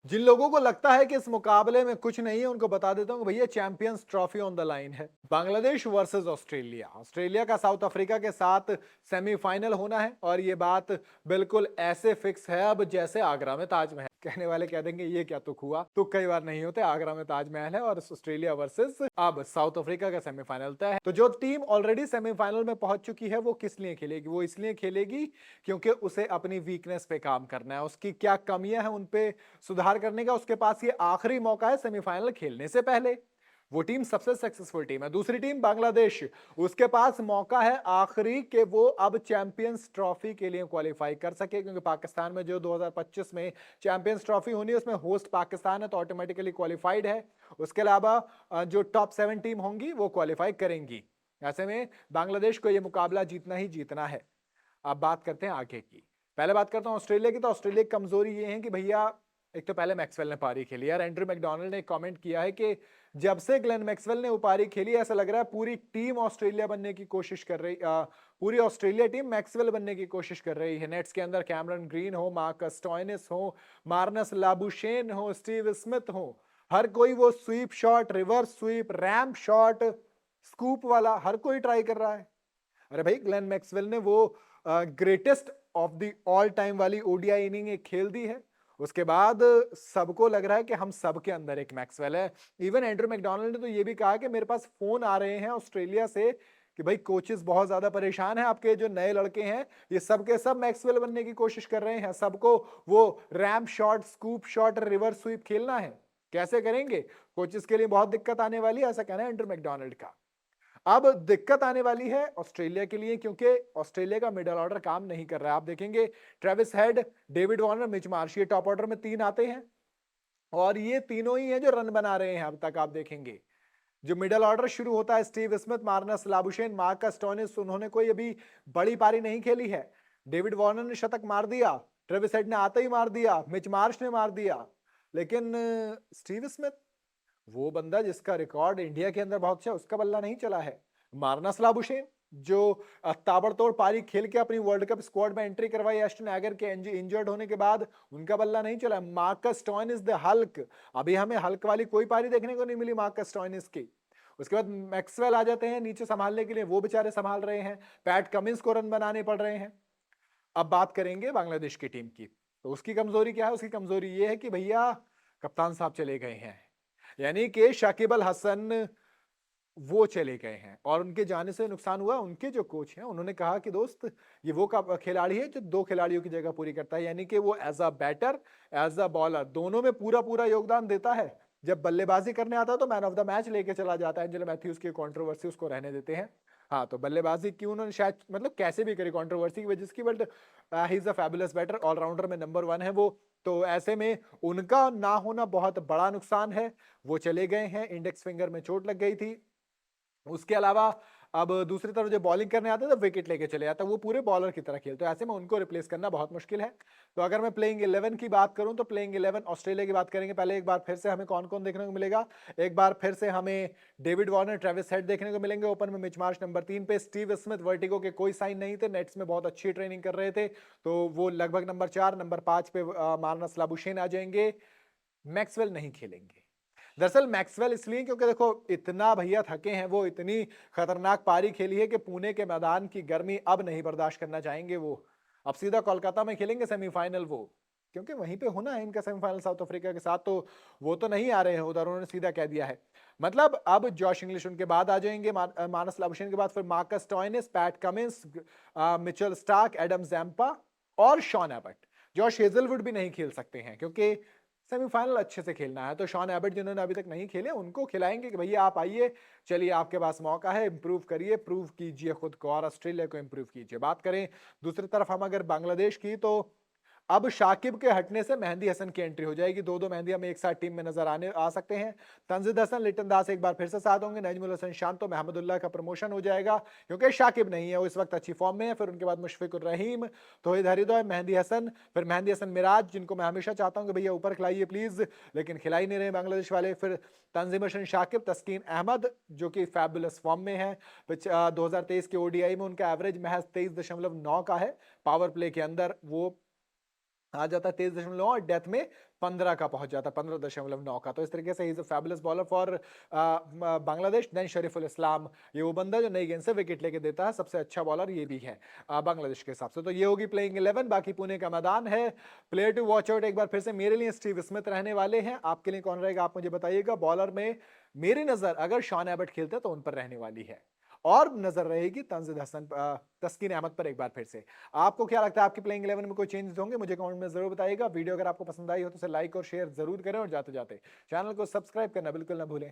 जिन लोगों को लगता है कि इस मुकाबले में कुछ नहीं है, उनको बता देता हूँ कि भैया champions trophy on the line है। बांग्लादेश वर्सेस ऑस्ट्रेलिया, ऑस्ट्रेलिया का साउथ अफ्रीका के साथ सेमीफाइनल होना है और ये बात बिल्कुल ऐसे फिक्स है अब जैसे आगरा में ताजमहल। कहने वाले कह देंगे ये क्या तुक हुआ, तुक कई बार नहीं होते। आगरा में ताजमहल है और ऑस्ट्रेलिया वर्सेस अब साउथ अफ्रीका का सेमीफाइनल तय है। तो जो टीम ऑलरेडी सेमीफाइनल में पहुंच चुकी है वो किस लिए खेलेगी? वो इसलिए खेलेगी क्योंकि उसे अपनी वीकनेस पे काम करना है, उसकी क्या कमियां हैं उन पे सुधार करने का उसके पास ये आखिरी मौका है सेमीफाइनल खेलने से पहले। वो टीम सबसे सक्सेसफुल टीम है। दूसरी टीम बांग्लादेश, उसके पास मौका है आखिरी कि वो अब चैंपियंस ट्रॉफी के लिए क्वालिफाई कर सके, क्योंकि पाकिस्तान में जो 2025 में चैंपियंस ट्रॉफी होनी है उसमें होस्ट पाकिस्तान है तो ऑटोमेटिकली क्वालिफाइड है। उसके अलावा जो टॉप 7 टीम होंगी वो क्वालिफाई करेंगी। ऐसे में बांग्लादेश को यह मुकाबला जीतना ही जीतना है। अब बात करते हैं आगे की। पहले बात करता हूं ऑस्ट्रेलिया की। तो ऑस्ट्रेलिया की कमजोरी ये है कि भैया एक तो पहले मैक्सवेल ने पारी खेली यार। एंड्रू मैकडोनाल्ड ने कमेंट किया है कि जब से ग्लेन मैक्सवेल ने वो पारी खेली ऐसा लग रहा है पूरी टीम ऑस्ट्रेलिया बनने की कोशिश कर रही, पूरी ऑस्ट्रेलिया टीम मैक्सवेल बनने की कोशिश कर रही है। नेट्स के अंदर कैमरन ग्रीन हो, मार्कस स्टोइनिस हो, मार्नस लाबुशेन हो, स्टीव स्मिथ हो, हर कोई वो sweep shot, reverse sweep, ramp shot, scoop वाला हर कोई ट्राई कर रहा है। अरे भाई ग्लेन मैक्सवेल ने वो greatest of the all time वाली ओडीआई इनिंग एक खेल दी है। उसके बाद सबको लग रहा है कि हम सबके अंदर एक मैक्सवेल है। इवन एंड्रू मैकडोनाल्ड ने तो ये भी कहा कि मेरे पास फोन आ रहे हैं ऑस्ट्रेलिया से कि भाई कोचेस बहुत ज्यादा परेशान हैं, आपके जो नए लड़के हैं ये सब के सब मैक्सवेल बनने की कोशिश कर रहे हैं, सबको वो ramp shot, scoop shot, reverse sweep खेलना है। कैसे करेंगे? कोचेस के लिए बहुत दिक्कत आने वाली है, ऐसा कहना है एंड्रू मैकडोनाल्ड का। अब दिक्कत आने वाली है ऑस्ट्रेलिया के लिए क्योंकि ऑस्ट्रेलिया का मिडल ऑर्डर काम नहीं कर रहा है। आप देखेंगे Travis head, David Warner, Mitch Marsh, ये टॉप ऑर्डर में 3 आते हैं और ये तीनों ही हैं जो रन बना रहे हैं अब तक। आप देखेंगे जो मिडल ऑर्डर शुरू होता है Steve Smith, Marnus Labuschagne, Marcus Stoinis, उन्होंने कोई अभी बड़ी पारी नहीं खेली है। डेविड वार्नर ने शतक मार दिया, ट्रेविस हेड ने आते ही मार दिया, मिच मार्श ने मार दिया, लेकिन स्टीव स्मिथ वो बंदा जिसका रिकॉर्ड इंडिया के अंदर बहुत अच्छा है उसका बल्ला नहीं चला है। मार्नस लाबुशेन जो ताबड़तोड़ पारी खेल के अपनी वर्ल्ड कप स्क्वाड में एंट्री करवाई एस्टन एगर के इंजर्ड होने के बाद, उनका बल्ला नहीं चला। मार्कस स्टोइनिस द हल्क, अभी हमें हल्क वाली कोई पारी देखने को नहीं मिली मार्कस स्टोइनिस की। उसके बाद मैक्सवेल आ जाते हैं नीचे संभालने के लिए, वो बेचारे संभाल रहे हैं। पैट कमिंस को रन बनाने पड़ रहे हैं। अब बात करेंगे बांग्लादेश की टीम की। तो उसकी कमजोरी क्या है? उसकी कमजोरी ये है कि भैया कप्तान साहब चले गए हैं, यानी कि शाकिब अल हसन वो चले गए हैं और उनके जाने से नुकसान हुआ। उनके जो कोच हैं उन्होंने कहा कि दोस्त ये वो खिलाड़ी है जो 2 खिलाड़ियों की जगह पूरी करता है, यानी कि वो as a batter, as a bowler दोनों में पूरा पूरा योगदान देता है। जब बल्लेबाजी करने आता है तो मैन ऑफ द मैच लेके चला जाता है। एंजेलो मैथ्यूज की कंट्रोवर्सी उसको रहने देते हैं। हाँ, तो बल्लेबाजी क्यों उन्होंने शायद मतलब कैसे भी करी कंट्रोवर्सी की वजह से, but he is a fabulous batter, allrounder में नंबर 1 है वो। तो ऐसे में उनका ना होना बहुत बड़ा नुकसान है। वो चले गए हैं, इंडेक्स फिंगर में चोट लग गई थी। उसके अलावा अब दूसरी तरफ जो बॉलिंग करने आते हैं तो विकेट लेके चले जाता है, वो पूरे बॉलर की तरह खेलते हैं। ऐसे में उनको रिप्लेस करना बहुत मुश्किल है। तो अगर मैं प्लेइंग 11 की बात करूं तो प्लेइंग 11 ऑस्ट्रेलिया की बात करेंगे। पहले एक बार फिर से हमें कौन कौन देखने को मिलेगा? एक बार फिर से हमें डेविड वार्नर, ट्रेविस हेड देखने को मिलेंगे। ओपन में मिच मार्श नंबर 3 पे, स्टीव स्मिथ वर्टिगो के कोई साइन नहीं थे, नेट्स में बहुत अच्छी ट्रेनिंग कर रहे थे तो वो लगभग नंबर 4। नंबर 5 पे मार्नस लाबुशेन आ जाएंगे। मैक्सवेल नहीं खेलेंगे। दरअसल मैक्सवेल इसलिए क्योंकि देखो इतना भैया थके हैं वो, इतनी खतरनाक पारी खेली है कि पुणे के मैदान की गर्मी अब नहीं बर्दाश्त करना चाहेंगे वो। अब सीधा कोलकाता में खेलेंगे सेमीफाइनल वो, क्योंकि वहीं पे होना है इनका सेमीफाइनल साउथ अफ्रीका के साथ। तो वो तो नहीं आ रहे हैं उधर, उन्होंने सीधा कह दिया है। मतलब अब जॉश इंग्लिश उनके बाद आ जाएंगे, मानस लाबुशेन के बाद फिर Marcus Stoinis, Pat Cummins, Mitchell Starc, Adam Zampa और शॉन एबट। जॉश हेजलवुड भी नहीं खेल सकते हैं क्योंकि सेमीफाइनल अच्छे से खेलना है। तो शॉन एबट जिन्होंने अभी तक नहीं खेले उनको खिलाएंगे कि भैया आप आइए, चलिए आपके पास मौका है, इंप्रूव करिए, प्रूव कीजिए खुद को और ऑस्ट्रेलिया को इंप्रूव कीजिए। बात करें दूसरी तरफ हम अगर बांग्लादेश की, तो अब शाकिब के हटने से मेहंदी हसन की एंट्री हो जाएगी। दो दो मेहंदी हमें एक साथ टीम में नजर आ सकते हैं। तंजीद हसन, लिटन दास एक बार फिर से साथ होंगे। नजमुल हसन शांत, तो महमदुल्लाह का प्रमोशन हो जाएगा क्योंकि शाकिब नहीं है, वो इस वक्त अच्छी फॉर्म में है। फिर उनके बाद मुशफिकुर रहीम, तौहीद हरिदोय, मेहंदी हसन, फिर मेहंदी हसन मिराज, जिनको मैं हमेशा चाहता हूं कि भैया ऊपर खिलाइए प्लीज, लेकिन खिलाई नहीं रहे बांग्लादेश वाले। फिर तंजीम हसन शाकिब, तस्कीन अहमद जो कि फैबुलस फॉर्म में है। 2023 के ओडीआई में उनका एवरेज महज 23.9 का है। पावर प्ले के अंदर वो आ जाता है 23.9 और डेथ में 15 का पहुंच जाता है 15.9 का। तो इस तरीके से he is a fabulous bowler for Bangladesh. Then Shariful Islam, ये वो बंदा जो नई गेंद से विकेट लेके देता है, सबसे अच्छा बॉलर ये भी है बांग्लादेश के हिसाब से। तो ये होगी प्लेइंग 11। बाकी पुणे का मैदान है। प्लेयर टू वॉच आउट एक बार फिर से मेरे लिए स्टीव स्मिथ रहने वाले हैं। आपके लिए कौन रहेगा आप मुझे बताइएगा। बॉलर में मेरी नजर अगर शॉन एबट खेलते तो उन पर रहने वाली है, और नजर रहेगी तंजीद हसन तस्कीन अहमद पर एक बार फिर से। आपको क्या लगता है आपकी प्लेइंग 11 में कोई चेंजेस होंगे, मुझे कमेंट में जरूर बताइएगा। वीडियो अगर आपको पसंद आई हो तो उसे लाइक और शेयर जरूर करें, और जाते जाते चैनल को सब्सक्राइब करना बिल्कुल ना भूलें।